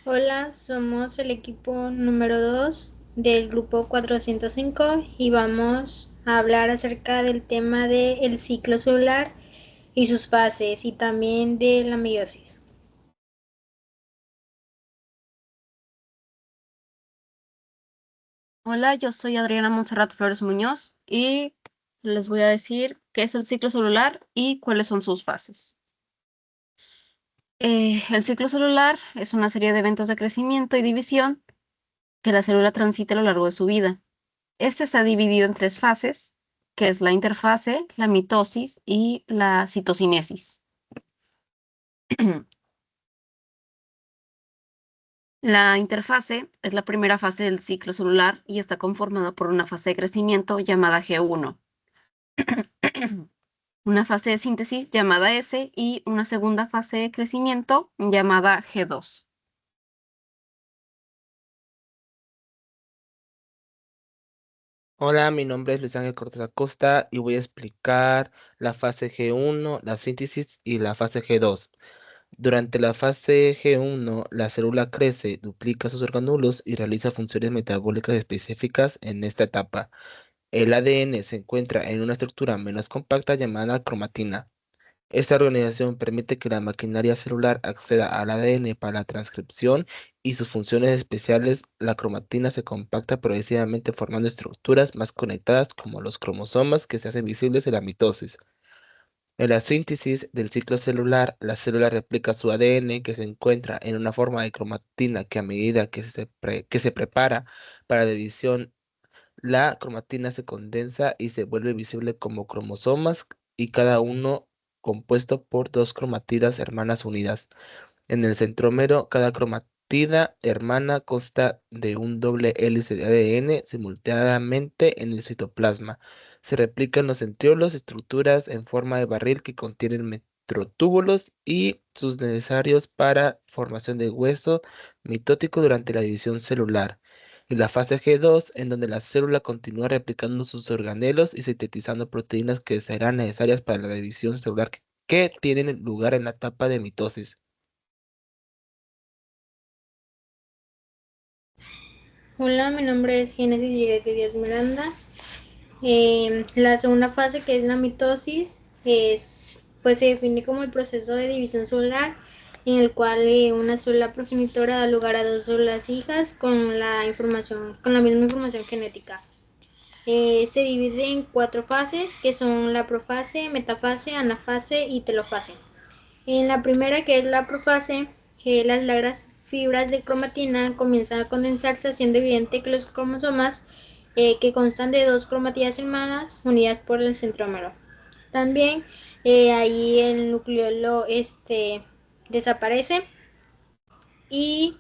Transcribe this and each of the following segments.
Hola, somos el equipo número 2 del grupo 405 y vamos a hablar acerca del tema del ciclo celular y sus fases y también de la meiosis. Hola, yo soy Adriana Montserrat Flores Muñoz y les voy a decir qué es el ciclo celular y cuáles son sus fases. El ciclo celular es una serie de eventos de crecimiento y división que la célula transita a lo largo de su vida. Este está dividido en tres fases, que es la interfase, la mitosis y la citocinesis. La interfase es la primera fase del ciclo celular y está conformada por una fase de crecimiento llamada G1. Una fase de síntesis llamada S y una segunda fase de crecimiento llamada G2. Hola, mi nombre es Luis Ángel Cortés Acosta y voy a explicar la fase G1, la síntesis y la fase G2. Durante la fase G1, la célula crece, duplica sus orgánulos y realiza funciones metabólicas específicas en esta etapa. El ADN se encuentra en una estructura menos compacta llamada cromatina. Esta organización permite que la maquinaria celular acceda al ADN para la transcripción y sus funciones especiales. La cromatina se compacta progresivamente formando estructuras más conectadas como los cromosomas que se hacen visibles en la mitosis. En la síntesis del ciclo celular, la célula replica su ADN que se encuentra en una forma de cromatina que a medida que se prepara para división, la cromatina se condensa y se vuelve visible como cromosomas y cada uno compuesto por dos cromatidas hermanas unidas. En el centrómero, cada cromatida hermana consta de un doble hélice de ADN simultáneamente en el citoplasma. Se replican los centriolos, estructuras en forma de barril que contienen microtúbulos y sus necesarios para formación de hueso mitótico durante la división celular. Y la fase G2, en donde la célula continúa replicando sus organelos y sintetizando proteínas que serán necesarias para la división celular que tienen lugar en la etapa de mitosis. Hola, mi nombre es Génesis Girete Díaz Miranda. La segunda fase, que es la mitosis, pues se define como el proceso de división celular en el cual una célula progenitora da lugar a dos células hijas con la misma información genética. Se divide en cuatro fases, que son la profase, metafase, anafase y telofase. En la primera, que es la profase, las largas fibras de cromatina comienzan a condensarse, haciendo evidente que los cromosomas, que constan de dos cromatidas hermanas unidas por el centrómero. También ahí el nucleolo desaparece y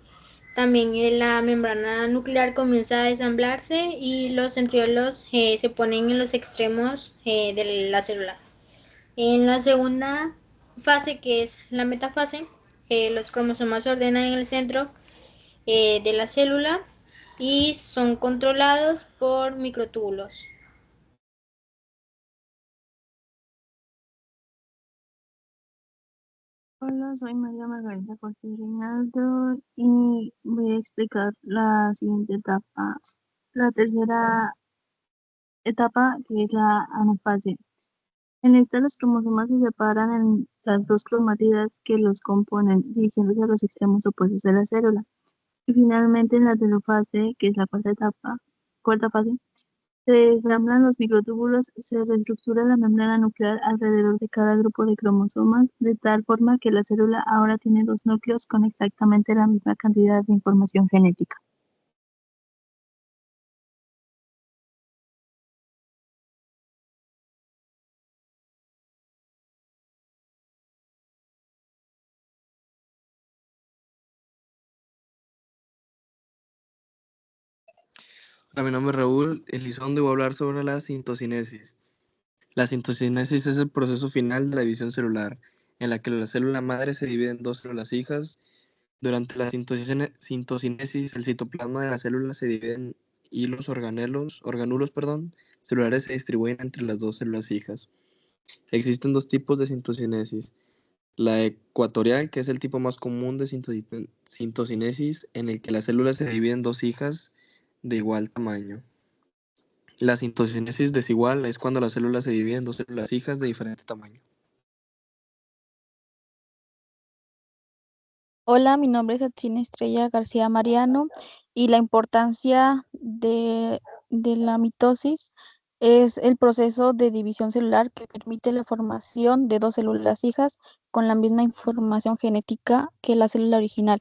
también la membrana nuclear comienza a desamblarse y los centriolos se ponen en los extremos de la célula. En la segunda fase, que es la metafase, los cromosomas se ordenan en el centro de la célula y son controlados por microtúbulos. Hola, soy María Margarita Cortés Reinaldo y voy a explicar la siguiente etapa, la tercera etapa que es la anafase. En esta los cromosomas se separan en las dos cromatidas que los componen, dirigiéndose a los extremos opuestos de la célula. Y finalmente en la telofase, que es la cuarta fase, se desamblan los microtúbulos, se reestructura la membrana nuclear alrededor de cada grupo de cromosomas, de tal forma que la célula ahora tiene dos núcleos con exactamente la misma cantidad de información genética. Hola, mi nombre es Raúl Elizondo y voy a hablar sobre la citocinesis. La citocinesis es el proceso final de la división celular, en la que la célula madre se divide en dos células hijas. Durante la citocinesis, el citoplasma de la célula se divide en hilos celulares se distribuyen entre las dos células hijas. Existen dos tipos de citocinesis. La ecuatorial, que es el tipo más común de citocinesis, en el que la célula se divide en dos hijas de igual tamaño. La citocinesis desigual es cuando la célula se divide en dos células hijas de diferente tamaño. Hola, mi nombre es Atsina Estrella García Mariano y la importancia de la mitosis es el proceso de división celular que permite la formación de dos células hijas con la misma información genética que la célula original.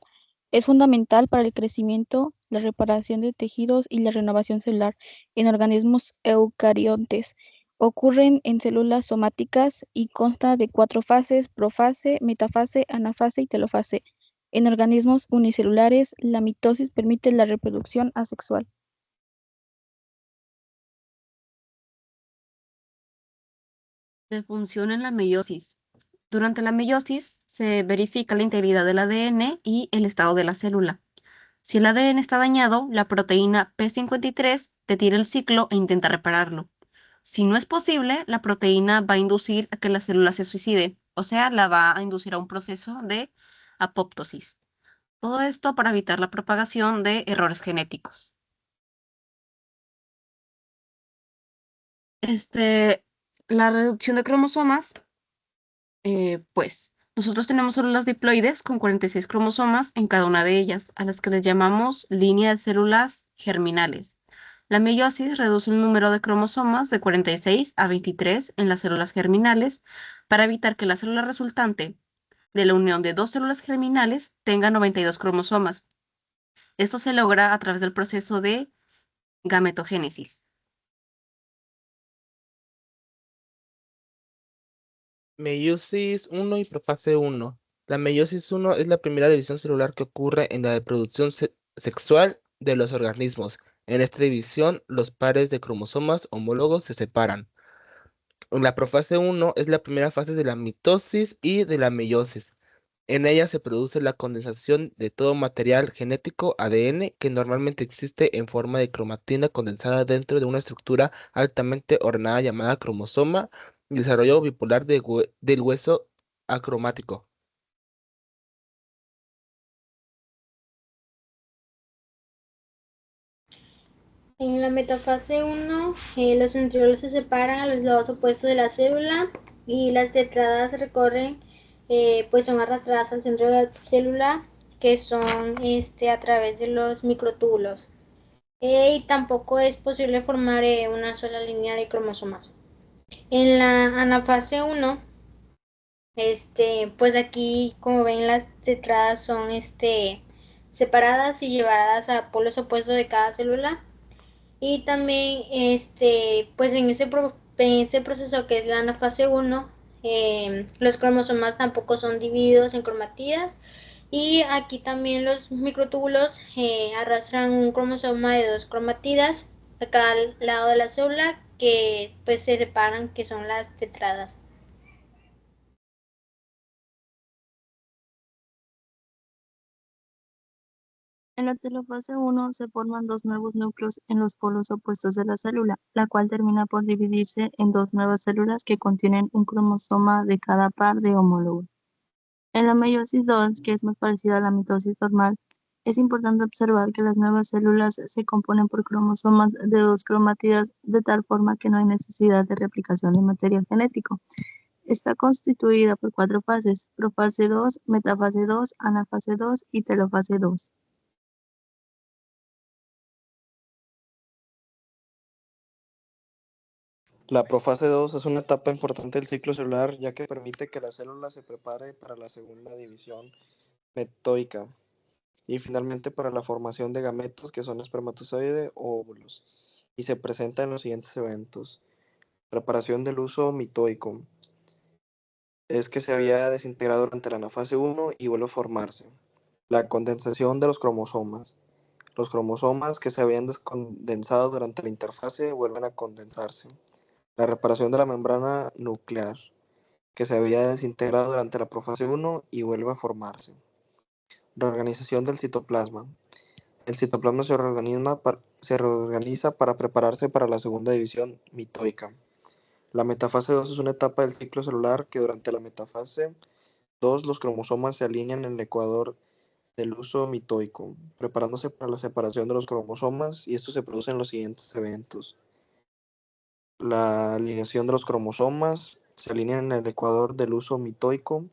Es fundamental para el crecimiento, la reparación de tejidos y la renovación celular en organismos eucariontes. Ocurren en células somáticas y consta de cuatro fases: profase, metafase, anafase y telofase. En organismos unicelulares, la mitosis permite la reproducción asexual. Se funciona en la meiosis. Durante la meiosis se verifica la integridad del ADN y el estado de la célula. Si el ADN está dañado, la proteína P53 detiene el ciclo e intenta repararlo. Si no es posible, la proteína va a inducir a que la célula se suicide, o sea, la va a inducir a un proceso de apoptosis. Todo esto para evitar la propagación de errores genéticos. La reducción de cromosomas, pues nosotros tenemos células diploides con 46 cromosomas en cada una de ellas, a las que les llamamos línea de células germinales. La meiosis reduce el número de cromosomas de 46 a 23 en las células germinales para evitar que la célula resultante de la unión de dos células germinales tenga 92 cromosomas. Esto se logra a través del proceso de gametogénesis. Meiosis 1 y profase 1. La meiosis 1 es la primera división celular que ocurre en la reproducción sexual de los organismos. En esta división, los pares de cromosomas homólogos se separan. La profase 1 es la primera fase de la mitosis y de la meiosis. En ella se produce la condensación de todo material genético ADN que normalmente existe en forma de cromatina condensada dentro de una estructura altamente ordenada llamada cromosoma y desarrollo bipolar del hueso acromático. En la metafase 1, los centriolos se separan a los lados opuestos de la célula y las tetradas recorren, pues son arrastradas al centro de la célula, que son a través de los microtúbulos. Y tampoco es posible formar una sola línea de cromosomas. En la anafase 1, pues aquí, como ven, las tetradas son separadas y llevadas a polos opuestos de cada célula. Y también, pues en este proceso que es la anafase 1, los cromosomas tampoco son divididos en cromatidas. Y aquí también los microtúbulos arrastran un cromosoma de dos cromatidas a cada lado de la célula que pues se separan, que son las tetradas. En la telofase 1 se forman dos nuevos núcleos en los polos opuestos de la célula, la cual termina por dividirse en dos nuevas células que contienen un cromosoma de cada par de homólogos. En la meiosis 2, que es más parecida a la mitosis normal, es importante observar que las nuevas células se componen por cromosomas de dos cromatidas de tal forma que no hay necesidad de replicación de material genético. Está constituida por cuatro fases: profase 2, metafase 2, anafase 2 y telofase 2. La profase 2 es una etapa importante del ciclo celular, ya que permite que la célula se prepare para la segunda división mitoica y finalmente para la formación de gametos, que son espermatozoides o óvulos, y se presenta en los siguientes eventos. Preparación del uso mitoico. Es que se había desintegrado durante la anafase 1 y vuelve a formarse. La condensación de los cromosomas. Los cromosomas que se habían descondensado durante la interfase vuelven a condensarse. La reparación de la membrana nuclear, que se había desintegrado durante la profase 1 y vuelve a formarse. Reorganización del citoplasma. El citoplasma se reorganiza para prepararse para la segunda división mitoica. La metafase 2 es una etapa del ciclo celular que durante la metafase 2. Los cromosomas se alinean en el ecuador del uso mitoico, preparándose para la separación de los cromosomas, y esto se produce en los siguientes eventos. La alineación de los cromosomas se alinean en el ecuador del uso mitoico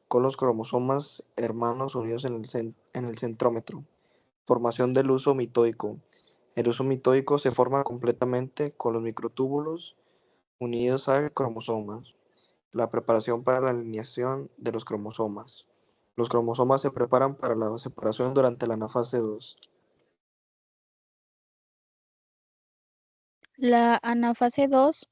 con los cromosomas hermanos unidos en el centrómero. Formación del uso mitoico. El uso mitoico se forma completamente con los microtúbulos unidos al cromosoma. La preparación para la alineación de los cromosomas. Los cromosomas se preparan para la separación durante la anafase 2. La anafase 2,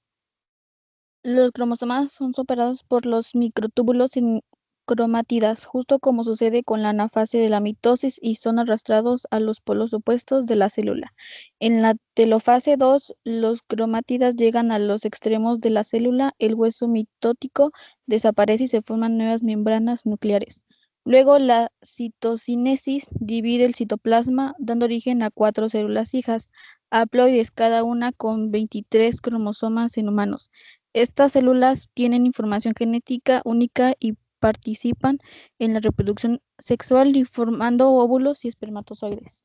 los cromosomas son superados por los microtúbulos en cromátidas, justo como sucede con la anafase de la mitosis, y son arrastrados a los polos opuestos de la célula. En la telofase 2, los cromátidas llegan a los extremos de la célula, el hueso mitótico desaparece y se forman nuevas membranas nucleares. Luego, la citocinesis divide el citoplasma, dando origen a 4 células hijas, haploides, cada una con 23 cromosomas en humanos. Estas células tienen información genética única y participan en la reproducción sexual y formando óvulos y espermatozoides.